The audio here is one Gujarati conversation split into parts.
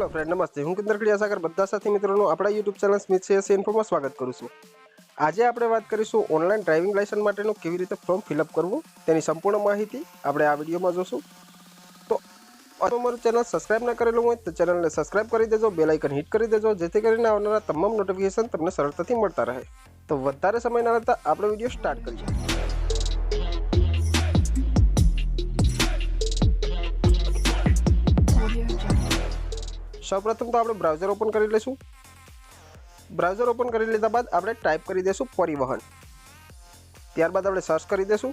हेलो फ्रेंड, नमस्ते। हूँ किंदर खड़ियासागर बधा साथी मित्रों अपना YouTube channel Smith CS info में स्वागत करूँ छूं। आज आपणे बात करीशुं ऑनलाइन ड्राइविंग लाइसेंस माटेनुं केवी रीते फॉर्म फिलअप करवुं तेनी संपूर्ण माहिती आपणे आ विडियोमां जोशुं। तो अमारुं चैनल सब्सक्राइब न करेलुं होय तो चैनलने सब्सक्राइब करी देजो, बेल आइकन हिट करी देजो, जेथी करीने आवनारा तमाम नोटिफिकेशन तमने सरळताथी मळता रहे। तो वधारे समय न लेता आपणो विडियो स्टार्ट करीए। सौप्रथम तो आपणे ब्राउजर ओपन करी लेशुं। ब्राउजर ओपन कर लीधा बाद आपणे टाइप करी देशुं परिवहन। त्यारबाद आपणे सर्च करी देशुं।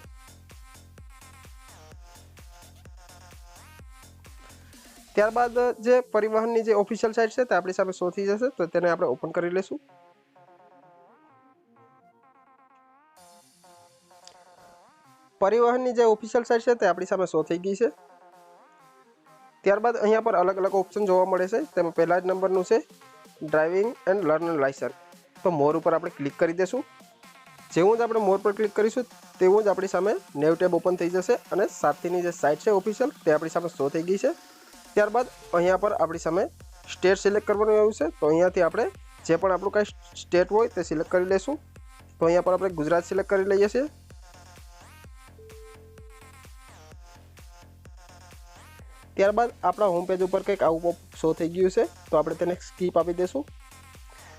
त्यारबाद जे परिवहननी जे ऑफिशियल साइट छे ते आपणी सामे शो थई जशे तो तेने आपणे ओपन करी लेशुं। परिवहननी जे ऑफिशियल साइट छे ते आपणी सामे शो थई गई छे। त्यारबाद अहींया पर अलग अलग ऑप्शन जोवा मळे छे। तेमां पहेला ज नंबरनुं छे ड्राइविंग एंड लर्निंग लाइसेंस। तो मोर पर आपणे क्लिक करी देशुं। जेवुं ज आपणे मोर पर क्लिक करीशुं तेवुं ज आपणी सामे न्यू टैब ओपन थई जशे अने साथीनी जे साइट छे ऑफिशियल ते आपणी सामे शो थई गई छे। त्यारबाद अहींया पर आपणी सामे स्टेट सिलेक्ट करवानुं आव्युं छे। तो अहींयाथी आपणे जे पण आपणुं कांई स्टेट होय ते सिलेक्ट करी लेशुं। तो अहींया पर आपणे गुजरात सिलेक्ट करी लईए छीए। त्यारबाद आपणा होम पेज पर कंईक आवुं शो थई गयुं छे तो आपणे तेने स्कीप आपी देशुं।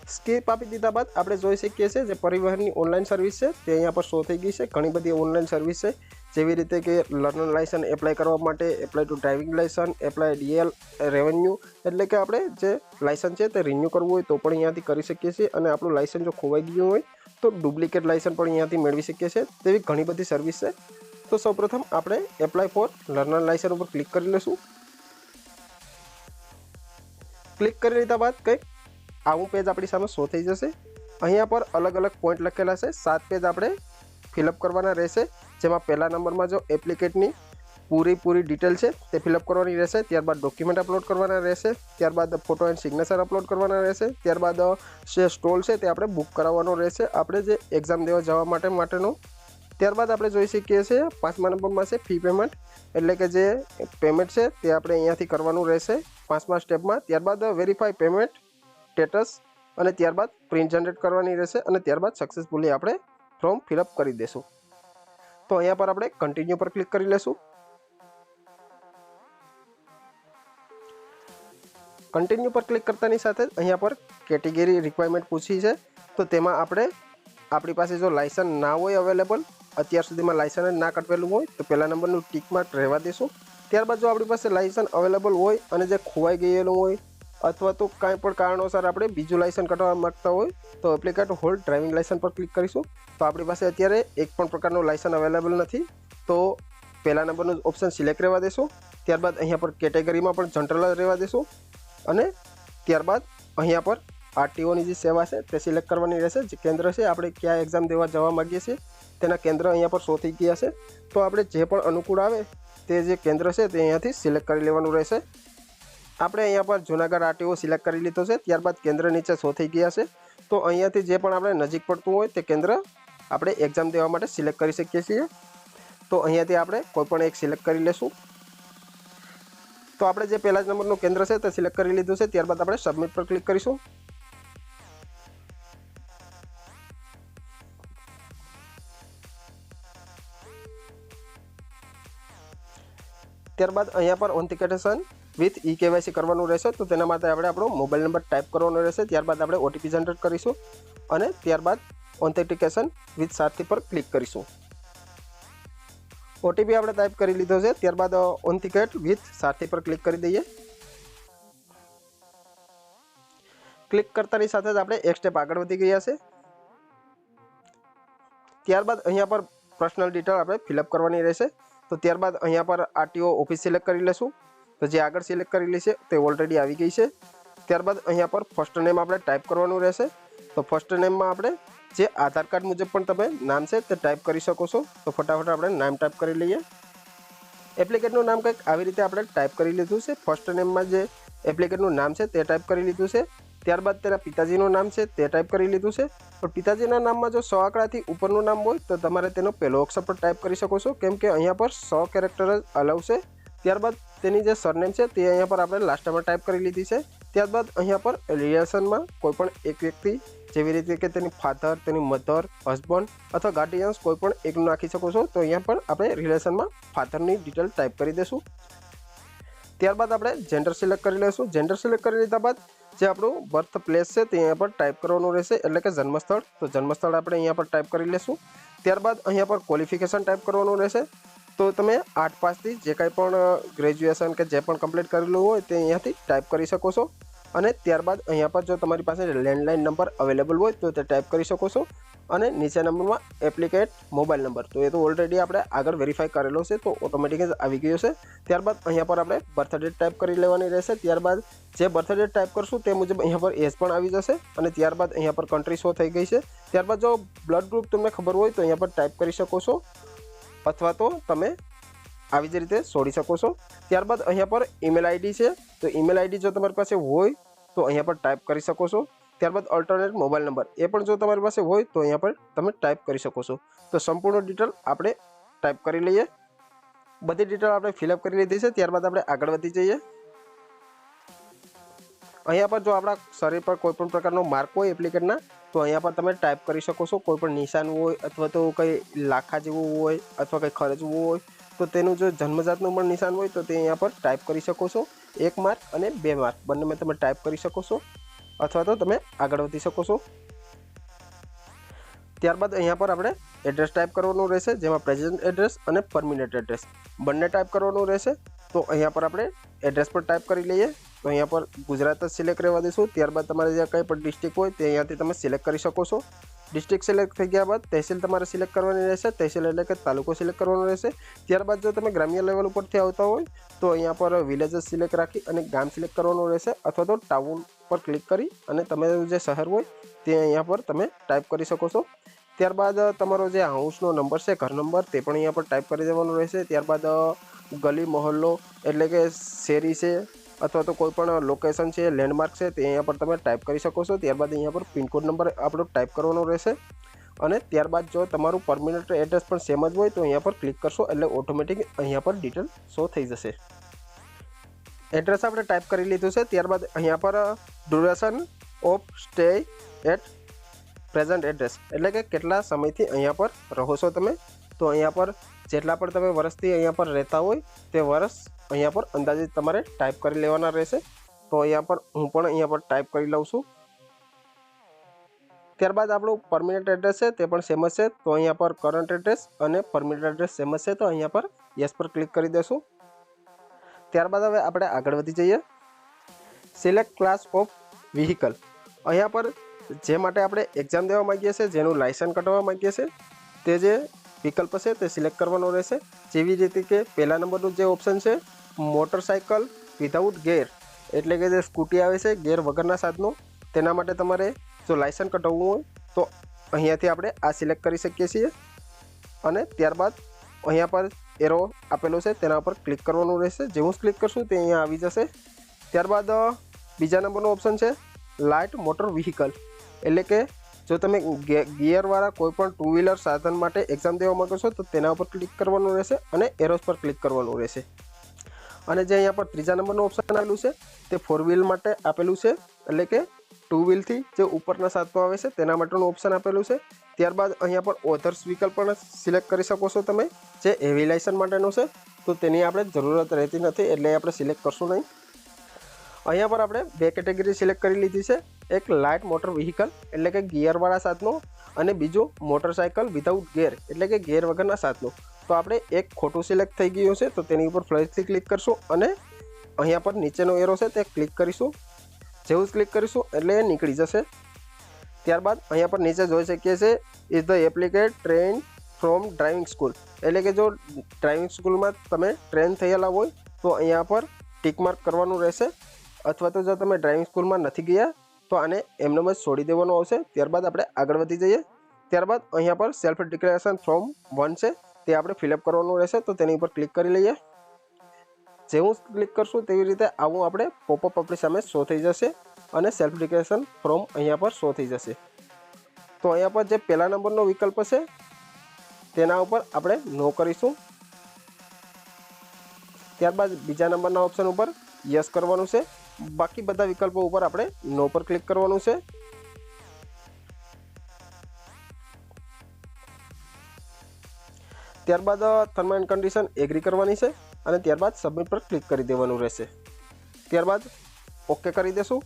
स्कीप आपी दीधा बाद आपणे जोई शकीए छीए जे परिवहननी ऑनलाइन सर्विस छे ते अहींया पर शो थई गई छे। घणी बधी ऑनलाइन सर्विस छे जेवी रीते के लर्नर लाइसेंस एप्लाय करवा माटे, apply to driving licence, apply DL revenue एटले के आपणे जे लाइसेंस छे ते रिन्यू करवुं होय तो पण अहींयाथी करी शकीए छीए अने आपणुं लाइसेंस जो खोवाई गयुं होय तो डुप्लिकेट लाइसेंस पण अहींयाथी मेळवी शकीए छीए। तेवी घणी बधी सर्विस छे। तो सौप्रथम आपणे एप्लाय फॉर लर्नर लाइसेंस पर क्लिक करी लेशुं। क्लिक करी लीधा बाद कंईक आवुं पेज आपणी सामे शो थई जशे। अहींया पर अलग अलग पॉइंट लखेला छे। 7 पेज आपणे फिलअप करवाना रहेशे। जेमां पहेला नंबरमां जो एप्लिकेटनी पूरी डिटेल छे ते फिलअप करवानी रहेशे। त्यारबाद डॉक्यूमेंट अपलोड करवाना रहेशे। त्यारबाद फोटो एंड सिग्नेचर अपलोड करवाना रहेशे। त्यारबाद जे स्टॉल छे ते आपणे बुक करावવાનો रहेशे आपणे जे एक्जाम देवा जवा माटेनो। त्यारबाद आपणे जोई शकीए छीए 5मा नंबरमां छे फी पेमेंट एटले के जे पेमेंट छे ते आपणे अहींयाथी करवानुं रहेशे 5मा स्टेपमां। त्यारबाद वेरीफाई पेमेंट स्टेटस अने त्यारबाद प्रिंट जनरेट करवानी रहेशे अने त्यारबाद सक्सेसफुली आपणे फॉर्म फिलअप करी देशुं। तो अहींया पर आपणे कन्टिन्यू पर क्लिक करी लेशुं। कन्टिन्यू पर क्लिक करतानी साथे अहींया पर केटेगरी रिक्वायरमेंट पूछी छे तो तेमां आपणे आपणी पासे जो लाइसेंस ना होय अवेलेबल, अत्यार सुधीमां लाइसेंस ना कटवेलुं होय तो पहेला नंबरनुं टीक मार्क रहेवा देशुं। त्यारबाद जो आपणी पासे लाइसेंस अवेलेबल होय अने जे खोवाई गयेलुं होय अथवा तो कांई पण कारणोसर आपणे बीजुं लाइसेंस कढाववा मांगता होय तो एप्लिकेट होल्ड ड्राइविंग लाइसेंस पर क्लिक करीशुं। तो आपणी पासे अत्यारे एक पण प्रकारनुं लाइसेंस अवेलेबल नथी तो पहेला नंबरनुं ऑप्शन सिलेक्ट रहेवा देशुं। त्यारबाद अहींया पर केटेगरीमां पण जनरल रहेवा देशुं अने त्यारबाद अहींया पर आरटीओनी जे सेवा छे ते सिलेक्ट करवानी रहेशे। जे केंद्र छे आपणे क्या एक्जाम देवा जवा मांगीए छीए तेना केंद्र अहींया पर शो थई गया छे। तो आपणे जे पण अनुकूळ आवे ते जे केंद्र छे ते अहींयाथी सिलेक्ट करी लेवानुं रहेशे। आपणे अहींया पर जूनागढ़ आरटीओ सिलेक्ट करी लीधो छे। त्यारबाद केंद्र नीचे शो थई गया छे। तो अहींयाथी जे पण आपणे नजीक पड़तुं होय ते केंद्र आपणे एक्जाम देवा माटे सिलेक्ट करी शकीए छीए। तो अहींयाथी आपणे कोईपण एक सिलेक्ट करी लेशुं। तो आपणे जे पहेला नंबरनुं केंद्र छे ते सिलेक्ट करी लीधुं छे। त्यारबाद आपणे सबमिट पर क्लिक करीशुं। त्यारबाद अहींया पर ऑथेंटिकेशन विथ ई-केवायसी करवानुं रहेशे। तो तेना माटे आपणे आपणो मोबाइल नंबर टाइप करवानो रहेशे। त्यारबाद आपणे ओटीपी जनरेट करीशुं अने त्यारबाद ऑथेंटिकेशन विथ सारथी पर क्लिक करीशुं। ओटीपी आपणे टाइप करी लीधो छे। त्यारबाद ऑथेंटिकेट विथ सारथी पर क्लिक करी दईए। क्लिक करतानी साथे ज आपणे एक स्टेप आगळ वधी गया छे। त्यारबाद अहींया पर पर्सनल डिटेल आपणे फिलअप करवानी रहेशे। तो त्यारबाद अहींया पर आरटीओ ऑफिस सिलेक्ट करी लेशुं। तो जे आगळ सिलेक्ट करेली छे ते ऑलरेडी आवी गई छे। त्यारबाद अहींया पर फर्स्ट नेम आपणे टाइप करवानुं रहेशे। तो फर्स्ट नेममां आपणे जे आधार कार्ड मुजब पण तमे नाम छे ते टाइप करी शको छो। तो फटाफट आपणे नाम टाइप करी लईए। एप्लिकेटनुं नाम कंईक આવી રીતે આપણે ટાઈપ કરી લીધું છે। ફર્સ્ટ નેમમાં જે એપ્લિકેટનું નામ છે તે ટાઈપ કરી લીધું છે। ત્યારબાદ તેના પિતાજીનું નામ છે તે ટાઈપ કરી લીધું છે। પણ પિતાજીના નામમાં જો 100 આંકડાથી ઉપરનું નામ હોય તો તમારે તેનો પહેલો અક્ષર પણ ટાઈપ કરી શકો છો, કેમ કે અહીંયા પર 100 કેરેક્ટર જ અલાઉ છે। ત્યારબાદ તેની જે સરનેમ છે તે અહીંયા પર આપણે લાસ્ટમાં ટાઈપ કરી લીધી છે। ત્યારબાદ અહીંયા પર રિલેશનમાં કોઈપણ એક વ્યક્તિ જેવી રીતે કે તેની ફાધર, તેની મધર, હસબન્ડ અથવા ગાર્ડિયન્સ કોઈપણ એકનું નાખી શકો છો. તો અહીંયા પર આપણે રિલેશનમાં ફાધરની ડિટેલ ટાઈપ કરી દઈશું. ત્યારબાદ આપણે જેન્ડર સિલેક્ટ કરી લઈશું. જેન્ડર સિલેક્ટ કરી લીધા બાદ જે આપણું બર્થ પ્લેસ છે તે અહીંયા પર ટાઈપ કરવાનું રહેશે, એટલે કે જન્મસ્થળ. તો જન્મસ્થળ આપણે અહીંયા પર ટાઈપ કરી લઈશું. ત્યારબાદ અહીંયા પર ક્વોલિફિકેશન ટાઈપ કરવાનું રહેશે. તો તમે 8 પાસથી જે કાંઈ પણ ગ્રેજ્યુએશન કે જે પણ કમ્પ્લીટ કરેલું હોય તે અહીંયાથી ટાઈપ કરી શકો છો. અને ત્યારબાદ અહીંયા પર જો તમારી પાસે લેન્ડલાઇન નંબર અવેલેબલ હોય તો તે ટાઈપ કરી શકો છો. અને નીચે નંબરમાં એપ્લિકેટ મોબાઈલ નંબર, તો એ તો ઓલરેડી આપણે આગળ વેરીફાઈ કરેલો છે, તો ઓટોમેટિક જ આવી ગયો છે. ત્યારબાદ અહીંયા પર આપણે બર્થ ડેટ ટાઈપ કરી લેવાની રહેશે. ત્યારબાદ જે બર્થ ડેટ ટાઈપ કરશું તે મુજબ અહીંયા પર એજ પણ આવી જશે. અને ત્યારબાદ અહીંયા પર કન્ટ્રી શો થઈ ગઈ છે. ત્યારબાદ જો બ્લડ ગ્રુપ તમને ખબર હોય તો અહીંયા પર ટાઈપ કરી શકો છો, અથવા તો તમે આવી જ રીતે છોડી શકો છો. ત્યારબાદ અહીંયા પર ઈમેલ આઈડી છે, તો ઈમેલ આઈડી જો તમારી પાસે હોય તો અહીંયા પર ટાઈપ કરી શકો છો. ત્યારબાદ અલ્ટરનેટ મોબાઈલ નંબર, એ પણ જો તમારી પાસે હોય તો અહીંયા પર તમે ટાઈપ કરી શકો છો. તો સંપૂર્ણ ડિટેલ આપણે ટાઈપ કરી લઈએ. બધી ડિટેલ આપણે ફિલઅપ કરી લીધી છે. ત્યારબાદ આપણે આગળ વધી જઈએ. અહીંયા પર જો આપણા શરીર પર કોઈપણ પ્રકારનો માર્ક હોય એપ્લિકેટના, તો અહીંયા પર તમે ટાઈપ કરી શકો છો. કોઈપણ નિશાન હોય અથવા તો કંઈ લાખા જેવું હોય અથવા કંઈ ખરજવું હોય તો તેનું જો જન્મજાતનું પણ નિશાન હોય તો તે અહીંયા પર ટાઈપ કરી શકો છો. 1 માર્ક અને 2 માર્ક બંનેમાં તમે ટાઈપ કરી શકો છો, અથવા તો તમે આગળ વધી શકો છો. ત્યારબાદ અહીંયા પર આપણે એડ્રેસ ટાઈપ કરવાનું રહેશે, જેમાં પ્રેઝન્ટ એડ્રેસ અને પરમિનન્ટ એડ્રેસ બંને ટાઈપ કરવાનું રહેશે. તો અહીંયા પર આપણે એડ્રેસ પર ટાઈપ કરી લઈએ. તો અહીંયા પર ગુજરાત જ સિલેક્ટ રહેવા દઈશું. ત્યારબાદ તમારે જે કંઈ પણ ડિસ્ટ્રિક્ટ હોય તે અહીંયાથી તમે સિલેક્ટ કરી શકો છો. ડિસ્ટ્રિક્ટ સિલેક્ટ થઈ ગયા બાદ તહેસીલ તમારે સિલેક્ટ કરવાની રહેશે. તહેસીલ એટલે કે તાલુકો સિલેક્ટ કરવાનો રહેશે. ત્યારબાદ જો તમે ગ્રામ્ય લેવલ ઉપરથી આવતા હોય તો અહીંયા પર વિલેજ સિલેક્ટ રાખી અને ગામ સિલેક્ટ કરવાનું રહેશે, અથવા તો ટાઉન પર ક્લિક કરી અને તમારું જે શહેર હોય તે અહીંયા પર તમે ટાઈપ કરી શકો છો. ત્યારબાદ તમારો જે હાઉસનો નંબર છે, ઘર નંબર, તે પણ અહીંયા પર ટાઈપ કરી દેવાનો રહેશે. ત્યારબાદ ગલી મહોલ્લો એટલે કે શેરી છે અથવા તો કોઈ પણ લોકેશન છે, લેન્ડમાર્ક છે, તે અહીંયા પર તમે ટાઈપ કરી શકો છો. ત્યારબાદ અહીંયા પર પિનકોડ નંબર આપણો ટાઈપ કરવાનો રહેશે. અને ત્યારબાદ જો તમારું પરમિનન્ટ એડ્રેસ પણ સેમ જ હોય તો અહીંયા પર ક્લિક કરશો એટલે ઓટોમેટિક અહીંયા પર ડિટેલ શો થઈ જશે. એડ્રેસ આપણે ટાઈપ કરી લીધું છે. ત્યારબાદ અહીંયા પર duration of stay at present address એટલે કે કેટલા સમયથી અહીંયા પર રહો છો તમે. તો અહીંયા પર જેટલા પણ તમે વર્ષથી અહીંયા પર રહેતા હોય તે વર્ષ અહીંયા પર અંદાજિત તમારે ટાઈપ કરી લેવાના રહેશે. તો અહીંયા પર હું પણ અહીંયા પર ટાઈપ કરી લઉં છું. ત્યારબાદ આપણું પરમિનન્ટ એડ્રેસ છે તે પણ સેમ જ છે. તો અહીંયા પર કરંટ એડ્રેસ અને પરમિનન્ટ એડ્રેસ સેમ જ છે, તો અહીંયા પર યસ પર ક્લિક કરી દેશું. ત્યારબાદ હવે આપણે આગળ વધી જઈએ. સિલેક્ટ ક્લાસ ઓફ વ્હીકલ, અહીંયા પર જે માટે આપણે એક્ઝામ દેવા માગીએ છીએ, જેનું લાયસન્સ કઢાવવા માગીએ છીએ, તે જે વિકલ્પ છે તે સિલેક્ટ કરવાનો રહેશે. જેવી રીતે કે પહેલા નંબરનું જે ઓપ્શન છે મોટરસાઇકલ વિધાઉટ ગેર, એટલે કે જે સ્કૂટી આવે છે ગેર વગરના સાધનો, તેના માટે તમારે જો લાયસન્સ કઢાવવું હોય તો અહીંયાથી આપણે આ સિલેક્ટ કરી શકીએ છીએ. અને ત્યારબાદ અહીંયા પર એરો આપેલો છે તેના પર ક્લિક કરવાનું રહેશે. જેવું ક્લિક કરશું તે અહીંયા આવી જશે. ત્યારબાદ બીજા નંબરનો ઓપ્શન છે લાઇટ મોટર વ્હીકલ, એટલે કે જો તમે ગિયરવાળા કોઈપણ 2 વ્હીલર સાધન માટે એક્ઝામ દેવા માગો છો તો તેના ઉપર ક્લિક કરવાનું રહેશે અને એરોસ પર ક્લિક કરવાનું રહેશે. અને જે અહીંયા પર ત્રીજા નંબરનું ઓપ્શન આવેલું છે તે 4 વ્હીલ માટે આપેલું છે, એટલે કે 2 વ્હીલથી જે ઉપરના સાધનો આવે છે તેના માટેનું ઓપ્શન આપેલું છે. ત્યારબાદ અહીંયા પર ઓધર્સ વિકલ્પ પણ સિલેક્ટ કરી શકો છો તમે, જે હેવી લાયસન્સ માટેનું છે. તો તેની આપણે જરૂરત રહેતી નથી એટલે આપણે સિલેક્ટ કરશું નહીં. અહીંયા પર આપણે 2 કેટેગરી સિલેક્ટ કરી લીધી છે. એક લાઇટ મોટર વ્હીકલ એટલે કે ગિયરવાળા સાધનો, અને બીજું મોટરસાઇકલ વિધાઉટ ગેર એટલે કે ગેર વગરના સાધનો. તો આપણે એક ખોટું સિલેક્ટ થઈ ગયું છે, તો તેની ઉપર ફ્લેશથી ક્લિક કરશું અને અહીંયા પર નીચેનો એરો છે તે ક્લિક કરીશું. જેવું જ ક્લિક કરીશું એટલે એ નીકળી જશે. ત્યારબાદ અહીંયા પર નીચે જોઈ શકીએ છીએ is the applicant train from driving school, એટલે કે જો ડ્રાઇવિંગ સ્કૂલમાં તમે ટ્રેન થયેલા હોય તો અહીંયા પર ટિક માર્ક કરવાનું રહેશે. અથવા તો જો તમે ડ્રાઇવિંગ સ્કૂલમાં નથી ગયા તો આને એમનેમ જ છોડી દેવાનું આવશે. ત્યારબાદ આપણે આગળ વધી જઈએ. ત્યારબાદ અહીંયા પર સેલ્ફ ડિક્લેરેશન ફોર્મ 1 છે તે આપણે ફિલઅપ કરવાનું રહેશે. તો તેની ઉપર ક્લિક કરી લઈએ. જેવું ક્લિક કરશું તેવી રીતે આવું આપણે પોપઅપ આપણી સામે શો થઈ જશે અને સેલ્ફ ડિક્લેરેશન ફોર્મ અહીંયા પર શો થઈ જશે. તો અહીંયા પર જે પહેલા નંબરનો વિકલ્પ છે તેના ઉપર આપણે નો કરીશું. ત્યારબાદ બીજા નંબરના ઓપ્શન ઉપર યસ કરવાનું છે. બાકી બધા વિકલ્પો ઉપર આપણે નો પર ક્લિક કરવાનું છે। ત્યારબાદ ટર્મ એન્ડ કન્ડિશન એગ્રી કરવાની છે અને ત્યારબાદ સબમિટ પર ક્લિક કરી દેવાનું રહેશે। ત્યારબાદ ઓકે કરી દેશું।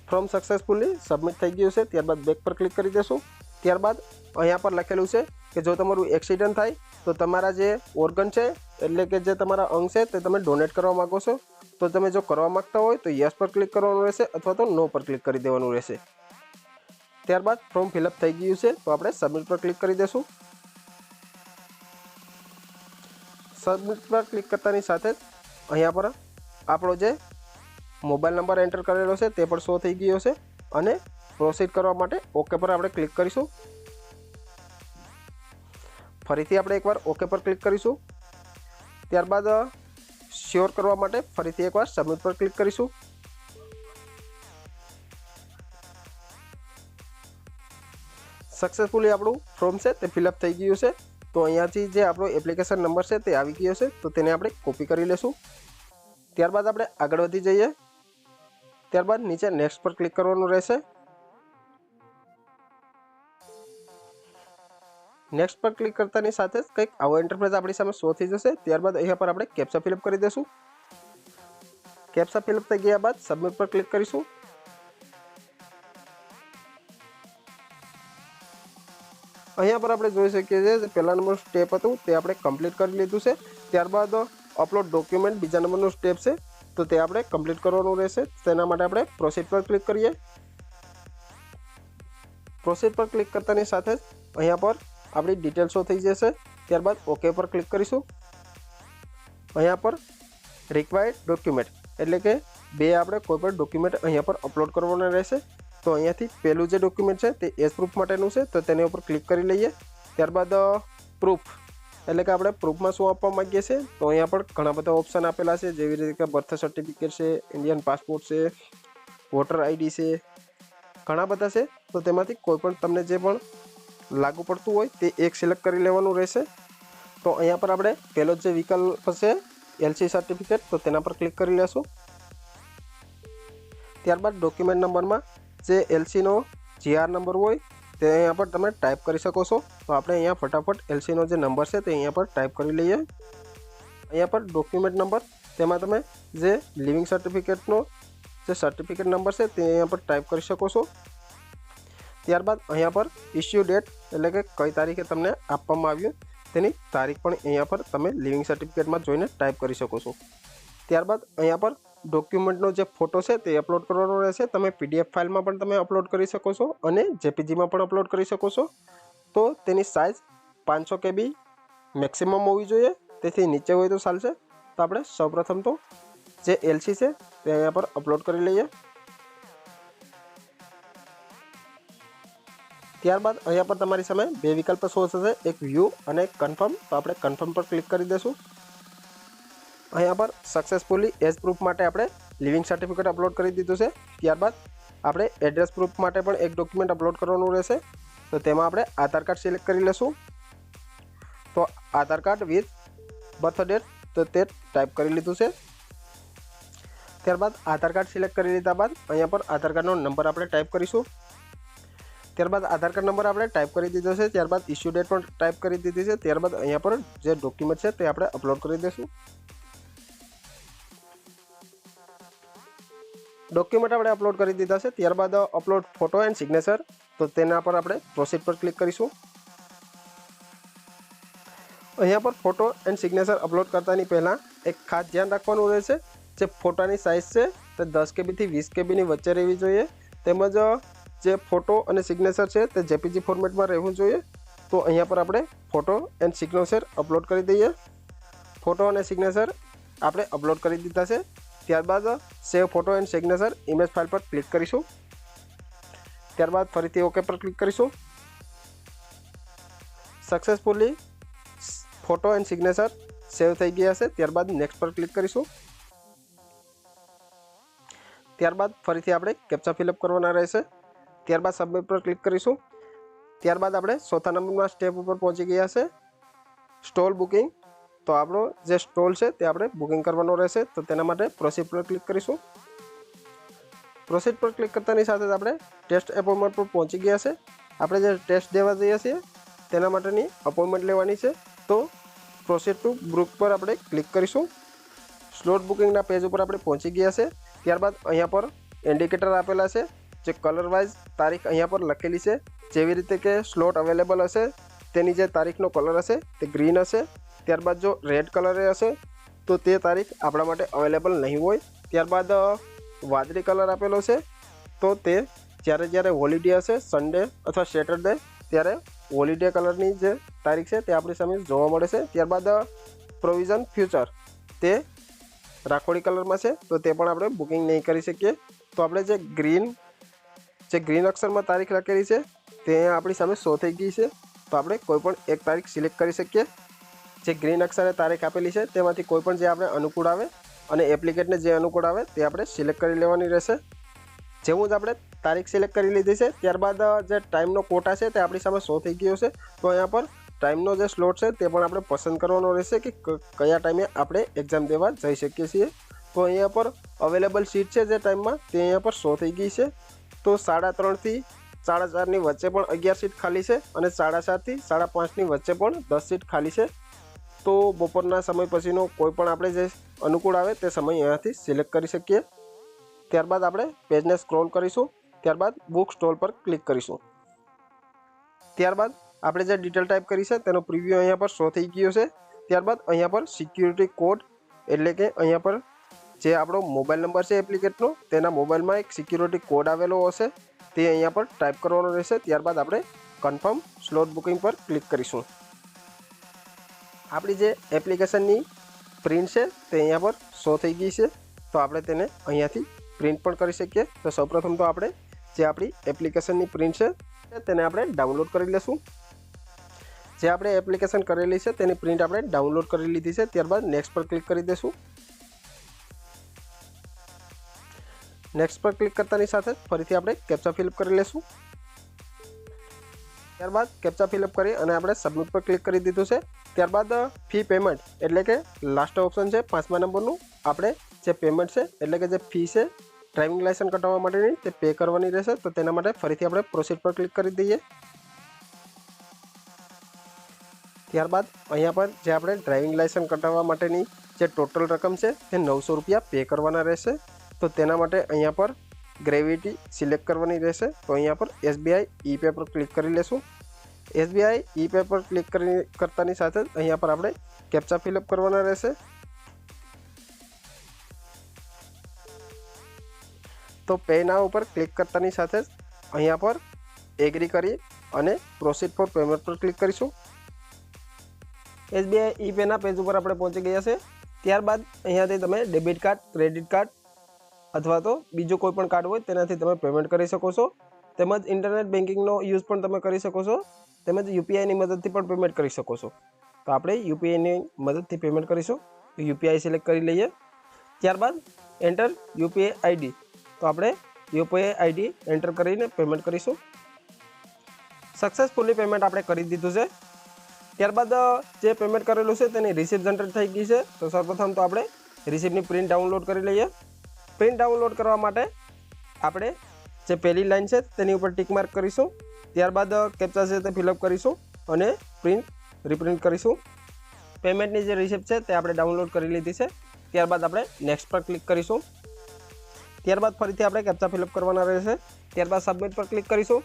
ફોર્મ સક્સેસફુલી સબમિટ થઈ ગયું છે। ત્યારબાદ બેક પર ક્લિક કરી દેશું। ત્યારબાદ અહીંયા પર લખેલું છે કે જો તમારું એક્સિડન્ટ થાય તો તમારા જે ઓર્ગન છે એટલે કે જે તમારા અંગ છે તે તમે ડોનેટ કરવા માગો છો તો તમે જો કરવા માંગતા હોય તો યસ પર ક્લિક કરવાનું રહેશે અથવા તો નો પર ક્લિક કરી દેવાનું રહેશે। ત્યારબાદ ફોર્મ ફિલઅપ થઈ ગયું છે તો આપણે સબમિટ પર ક્લિક કરી દેશું। સબમિટ પર ક્લિક કરતાની સાથે જ અહીંયા પર આપણો જે મોબાઈલ નંબર એન્ટર કરેલો છે તે પણ શો થઈ ગયો છે અને પ્રોસીડ કરવા માટે ઓકે પર આપણે ક્લિક કરીશું। ફરીથી આપણે એકવાર ઓકે પર ક્લિક કરીશું। ત્યારબાદ શ્યોર કરવા માટે ફરીથી એકવાર સબમિટ પર ક્લિક કરીશું। સક્સેસફુલી આપણું ફોર્મ છે તે ફિલઅપ થઈ ગયું છે। તો અહીંયાથી જે આપણો એપ્લિકેશન નંબર છે તે આવી ગયો છે તો તેને આપણે કોપી કરી લેશું। ત્યારબાદ આપણે આગળ વધી જઈએ। ત્યારબાદ નીચે નેક્સ્ટ પર ક્લિક કરવાનું રહેશે। નેક્સ્ટ પર ક્લિક કરતાની સાથે જ કંઈક આવો ઇન્ટરફેસ આપણી સામે શો થઈ જશે। ત્યારબાદ અહીંયા પર આપણે કેપ્ચા ફિલઅપ કરી દઈશું। કેપ્ચા ફિલઅપ થઈ ગયા બાદ સબમિટ પર ક્લિક કરીશું। અહીંયા પર આપણે જોઈ શકીએ છીએ પહેલા નંબરનું સ્ટેપ હતું તે આપણે કમ્પ્લીટ કરી લીધું છે। ત્યારબાદ અપલોડ ડોક્યુમેન્ટ બીજા નંબરનું સ્ટેપ છે તો તે આપણે કમ્પ્લીટ કરવાનું રહેશે। તેના માટે આપણે પ્રોસીડ પર ક્લિક કરીએ। પ્રોસીડ પર ક્લિક કરતાની સાથે જ અહીંયા પર આપણી ડિટેલ શો થઈ જશે। ત્યારબાદ ઓકે પર ક્લિક કરીશું। અહીંયા પર રિક્વાયર્ડ ડોક્યુમેન્ટ એટલે કે બે આપણે કોઈ પણ ડોક્યુમેન્ટ અહીંયા પર અપલોડ કરવાના રહેશે। તો અહીંયાથી પહેલું જે ડોક્યુમેન્ટ છે તે એજ પ્રૂફ માટેનું છે તો તેની ઉપર ક્લિક કરી લઈએ। ત્યારબાદ પ્રૂફ એટલે કે આપણે પ્રૂફમાં શું આપવા માંગીએ છીએ તો અહીંયા પર ઘણા બધા ઓપ્શન આપેલા છે જેવી રીતે કે બર્થ સર્ટિફિકેટ છે, ઇન્ડિયન પાસપોર્ટ છે, વોટર આઈડી છે, ઘણા બધા છે। તો તેમાંથી કોઈ પણ તમને જે પણ લાગુ પડતું હોય તે એક સિલેક્ટ કરી લેવાનું રહેશે। તો અહીંયા પર આપણે પહેલો જે વિકલ્પ છે એલસી સર્ટિફિકેટ તો તેના પર ક્લિક કરી લેશું। ત્યારબાદ ડોક્યુમેન્ટ નંબરમાં જે એલસીનો જીઆર નંબર હોય તે અહીંયા પર તમે ટાઈપ કરી શકો છો। તો આપણે અહીંયા ફટાફટ એલસીનો જે નંબર છે તે અહીંયા પર ટાઈપ કરી લઈએ। અહીંયા પર ડોક્યુમેન્ટ નંબર તેમાં તમે જે લિવિંગ સર્ટિફિકેટનો જે સર્ટિફિકેટ નંબર છે તે અહીંયા પર ટાઈપ કરી શકો છો। ત્યારબાદ અહીંયા પર ઇસ્યુ ડેટ એટલે કે કઈ તારીખે તમને આપવામાં આવ્યું તેની તારીખ પણ અહીંયા પર તમે લિવિંગ સર્ટિફિકેટમાં જોઈને ટાઈપ કરી શકો છો। ત્યારબાદ અહીંયા પર ડોક્યુમેન્ટનો જે ફોટો છે તે અપલોડ કરવાનો રહેશે। તમે પીડીએફ ફાઇલમાં પણ તમે અપલોડ કરી શકો છો અને જેપીજીમાં પણ અપલોડ કરી શકો છો। તો તેની સાઇઝ 500 KB મેક્સિમમ હોવી જોઈએ, તેથી નીચે હોય તો ચાલશે। તો આપણે સૌપ્રથમ તો જે એલસી છે તે અહીંયા પર અપલોડ કરી લઈએ। ત્યારબાદ અહીંયા પર તમારી સામે બે વિકલ્પ શો થશે, એક વ્યૂ અને એક કન્ફર્મ। તો આપણે કન્ફર્મ પર ક્લિક કરી દઈશું। અહીંયા પર સક્સેસફુલી એજ પ્રૂફ માટે આપણે લિવિંગ સર્ટિફિકેટ અપલોડ કરી દીધું છે। ત્યારબાદ આપણે એડ્રેસ પ્રૂફ માટે પણ એક ડોક્યુમેન્ટ અપલોડ કરવાનું રહેશે। તો તેમાં આપણે આધાર કાર્ડ સિલેક્ટ કરી લઈશું। તો આધાર કાર્ડ વિથ બર્થ ડેટ તો તે ટાઈપ કરી લીધું છે। ત્યારબાદ આધાર કાર્ડ સિલેક્ટ કરી લીધા બાદ અહીંયા પર આધાર કાર્ડનો નંબર આપણે ટાઈપ કરીશું। ત્યારબાદ આધાર કાર્ડ નંબર આપણે ટાઈપ કરી દીધો છે। ત્યારબાદ ઇસ્યુ ડેટ પણ ટાઈપ કરી દીધી છે। ત્યારબાદ અહીંયા પર જે ડોક્યુમેન્ટ છે તે આપણે અપલોડ કરી દઈશું। ડોક્યુમેન્ટ આપણે અપલોડ કરી દીધા છે। ત્યારબાદ અપલોડ ફોટો એન્ડ સિગ્નેચર તો તેના પર આપણે પ્રોસીડ પર ક્લિક કરીશું। અહીંયા પર ફોટો એન્ડ સિગ્નેચર અપલોડ કરતાની પહેલાં એક ખાસ ધ્યાન રાખવાનું રહેશે, જે ફોટાની સાઇઝ છે તે 10 KB થી 20 KBની વચ્ચે રહેવી જોઈએ। તેમજ જે ફોટો અને સિગ્નેચર છે તે જેપીજી ફોર્મેટમાં રહેવું જોઈએ। તો અહીંયા પર આપણે ફોટો એન્ડ સિગ્નેચર અપલોડ કરી દઈએ। ફોટો અને સિગ્નેચર આપણે અપલોડ કરી દીધા છે। ત્યારબાદ save photo and signature image file પર ક્લિક કરીશું। ત્યારબાદ ફરીથી ઓકે પર ક્લિક કરીશું। Successfully photo and signature save થઈ ગયા છે। ત્યારબાદ નેક્સ્ટ પર ક્લિક કરીશું। ત્યારબાદ ફરીથી આપણે કેપ્ચા ફિલઅપ કરવાના રહેશે। ત્યારબાદ સબમિટ પર ક્લિક કરીશું। ત્યારબાદ આપણે ચોથા નંબરના સ્ટેપ ઉપર પહોંચી ગયા છે, સ્ટોલ બુકિંગ। તો આપણો જે સ્ટોલ છે તે આપણે બુકિંગ કરવાનો રહેશે। તો તેના માટે પ્રોસીડ પર ક્લિક કરીશું। પ્રોસીડ પર ક્લિક કરતાની સાથે જ આપણે ટેસ્ટ એપોઇન્ટમેન્ટ પર પહોંચી ગયા છે। આપણે જે ટેસ્ટ દેવા જઈએ છીએ તેના માટેની અપોઇન્ટમેન્ટ લેવાની છે। તો પ્રોસીડ ટુ બુક પર આપણે ક્લિક કરીશું। સ્લોટ બુકિંગના પેજ ઉપર આપણે પહોંચી ગયા છે। ત્યારબાદ અહીંયા પર ઇન્ડિકેટર આપેલા છે, જે કલર વાઇઝ તારીખ અહીંયા પર લખેલી છે। જેવી રીતે કે સ્લોટ અવેલેબલ હશે તેની જે તારીખનો કલર હશે તે ગ્રીન હશે। ત્યારબાદ જો રેડ કલરે હશે તો તે તારીખ આપણા માટે અવેલેબલ નહીં હોય। ત્યારબાદ વાદળી કલર આપેલો છે, તો તે જ્યારે હોલિડે હશે સન્ડે અથવા સેટરડે ત્યારે હોલિડે કલરની જે તારીખ છે તે આપણી સામે જોવા મળે છે। ત્યારબાદ પ્રોવિઝન ફ્યુચર તે રાખોડી કલરમાં છે, તો તે પણ આપણે બુકિંગ નહીં કરી શકીએ। તો આપણે જે ગ્રીન અક્ષરમાં તારીખ લખેલી છે તે આપણી સામે શો થઈ ગઈ છે। તો આપણે કોઈ પણ એક તારીખ સિલેક્ટ કરી શકીએ। જે ગ્રીન અક્ષરે તારીખ આપેલી છે તેમાંથી કોઈ પણ જે આપણે અનુકૂળ આવે અને એપ્લિકેટને જે અનુકૂળ આવે તે આપણે સિલેક્ટ કરી લેવાની રહેશે। જેવું જ આપણે તારીખ સિલેક્ટ કરી લીધી છે ત્યારબાદ જે ટાઈમનો કોટા છે તે આપણી સામે શો થઈ ગયો છે। તો અહીંયા પર ટાઈમનો જે સ્લોટ છે તે પણ આપણે પસંદ કરવાનો રહેશે કે કયા ટાઈમે આપણે એક્ઝામ દેવા જઈ શકીએ છીએ। તો અહીંયા પર અવેલેબલ સીટ છે જે ટાઈમમાં તે અહીંયા પર શો થઈ ગઈ છે। તો 3:30 થી 4:30ની વચ્ચે પણ 11 સીટ ખાલી છે અને 4:30 થી 5:30ની વચ્ચે પણ 10 સીટ ખાલી છે। તો બપોરના સમય પછીનો કોઈ પણ આપણે જે અનુકૂળ આવે તે સમય અહીંયાથી સિલેક્ટ કરી શકીએ। ત્યારબાદ આપણે પેજને સ્ક્રોલ કરીશું। ત્યારબાદ બુક સ્ટોલ પર ક્લિક કરીશું। ત્યારબાદ આપણે જે ડિટેલ ટાઈપ કરી છે તેનો પ્રિવ્યૂ અહીંયા પર શો થઈ ગયો છે। ત્યારબાદ અહીંયા પર સિક્યુરિટી કોડ એટલે કે અહીંયા પર જે આપણો મોબાઈલ નંબર છે એપ્લિકેટનો તેના મોબાઈલમાં એક સિક્યુરિટી કોડ આવેલો હશે, તે અહીંયા પર ટાઈપ કરવાનો રહેશે। ત્યારબાદ આપણે કન્ફર્મ સ્લોટ બુકિંગ પર ક્લિક કરીશું। આપણી જે એપ્લિકેશનની પ્રિન્ટ છે તે અહીંયા પર શો થઈ ગઈ છે, તો આપણે તેને અહીંયાથી પ્રિન્ટ પણ કરી શકીએ। તો સૌપ્રથમ તો આપણે જે આપણી એપ્લિકેશનની પ્રિન્ટ છે તેને આપણે ડાઉનલોડ કરી લેશું। જે આપણે એપ્લિકેશન કરેલી છે તેની પ્રિન્ટ આપણે ડાઉનલોડ કરી લીધી છે। ત્યારબાદ નેક્સ્ટ પર ક્લિક કરી દઈશું। નેક્સ્ટ પર ક્લિક કરતાની સાથે ફરીથી આપણે કેપ્ચા ફિલઅપ કરી લેશું। ત્યારબાદ કેપ્ચા ફિલઅપ કરી અને આપણે સબમિટ પર ક્લિક કરી દીધું છે। ત્યારબાદ ફી પેમેન્ટ એટલે કે લાસ્ટ ઓપ્શન છે 5મા નંબરનું, આપણે જે પેમેન્ટ છે એટલે કે જે ફી છે ડ્રાઇવિંગ લાયસન્સ કઢાવવા માટેની તે પે કરવાની રહેશે। તો તેના માટે ફરીથી આપણે પ્રોસીડ પર ક્લિક કરી દઈએ। ત્યારબાદ અહીંયા પર જે આપણે ડ્રાઇવિંગ લાયસન્સ કઢાવવા માટેની જે ટોટલ રકમ છે તે 900 રૂપિયા પે કરવાના રહેશે। તો તેના માટે અહીંયા પર ગ્રેવિટી સિલેક્ટ કરવાની રહેશે। તો અહીંયા પર SBI e-pay પર ક્લિક કરી લેશું। SBI e-pay પર ક્લિક કરતાની સાથે જ અહીંયા પર આપણે કેપ્ચા ફિલઅપ કરવાના રહેશે। તો પે નાઉ ઉપર ક્લિક કરતાની સાથે જ અહીંયા પર એગ્રી કરી અને પ્રોસીડ ફોર પેમેન્ટ પર ક્લિક કરીશું। SBI e-payના પેજ ઉપર આપણે પહોંચી ગયા છે। ત્યારબાદ અહીંયાથી તમે ડેબિટ કાર્ડ, ક્રેડિટ કાર્ડ અથવા તો બીજો કોઈ પણ કાર્ડ હોય તેનાથી તમે પેમેન્ટ કરી શકો છો। તેમજ ઇન્ટરનેટ બેન્કિંગનો યુઝ પણ તમે કરી શકો છો। તેમજ UPIની મદદથી પણ પેમેન્ટ કરી શકો છો। તો આપણે UPIની મદદથી પેમેન્ટ કરીશું। તો UPI સિલેક્ટ કરી લઈએ। ત્યારબાદ એન્ટર UPI ID, તો આપણે UPI ID એન્ટર કરીને પેમેન્ટ કરીશું। સક્સેસફુલી પેમેન્ટ આપણે કરી દીધું છે। ત્યારબાદ જે પેમેન્ટ કરેલું છે તેની રિસિપ્ટ જનરેટ થઈ ગઈ છે। તો સૌપ્રથમ તો આપણે રિસિપ્ટની પ્રિન્ટ ડાઉનલોડ કરી લઈએ। પ્રિન્ટ ડાઉનલોડ કરવા માટે આપણે જે પહેલી લાઈન છે તેની ઉપર ટિક માર્ક કરીશું। ત્યારબાદ કેપ્ચા છે તે ફિલઅપ કરીશું અને રીપ્રિન્ટ કરીશું। પેમેન્ટની જે રિસિપ્ટ છે તે આપણે ડાઉનલોડ કરી લીધી છે। ત્યારબાદ આપણે નેક્સ્ટ પર ક્લિક કરીશું। ત્યારબાદ ફરીથી આપણે કેપ્ચા ફિલઅપ કરવાના રહેશે। ત્યારબાદ સબમિટ પર ક્લિક કરીશું।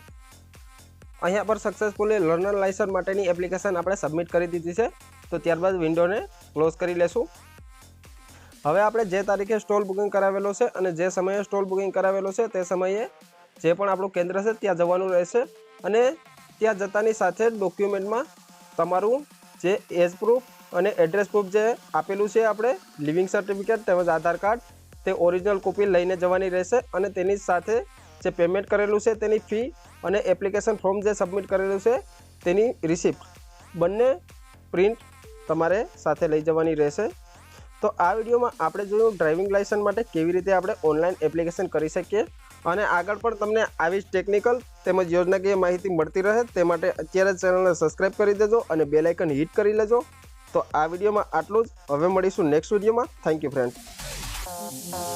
અહીંયા પર સક્સેસફુલી લર્નર લાયસન્સ માટેની એપ્લિકેશન આપણે સબમિટ કરી દીધી છે। તો ત્યારબાદ વિન્ડોને ક્લોઝ કરી લેશું। હવે આપણે જે તારીખે સ્ટોલ બુકિંગ કરાવેલો છે અને જે સમયે સ્ટોલ બુકિંગ કરાવેલો છે તે સમયે જે પણ આપણું કેન્દ્ર છે ત્યાં જવાનું રહેશે અને ત્યાં જતાની સાથે ડોક્યુમેન્ટમાં તમારું જે એજ પ્રૂફ અને એડ્રેસ પ્રૂફ જે આપેલું છે આપણે લિવિંગ સર્ટિફિકેટ તેમજ આધાર કાર્ડ તે ઓરિજિનલ કોપી લઈને જવાની રહેશે અને તેની સાથે જે પેમેન્ટ કરેલું છે તેની ફી અને એપ્લિકેશન ફોર્મ જે સબમિટ કરેલું છે તેની રિસિપ્ટ બંને પ્રિન્ટ તમારે સાથે લઈ જવાની રહેશે। તો આ વિડીયોમાં આપણે જોયું ડ્રાઇવિંગ લાયસન્સ માટે કેવી રીતે આપણે ઓનલાઈન એપ્લિકેશન કરી શકીએ અને આગળ પણ તમને આવી જ ટેકનિકલ તેમજ યોજનાકીય માહિતી મળતી રહે તે માટે અત્યારે ચેનલને સબસ્ક્રાઈબ કરી દેજો અને બેલ આઇકન હિટ કરી લેજો। તો આ વિડીયોમાં આટલું જ. હવે મળીશું નેક્સ્ટ વિડીયોમાં. Thank you friends.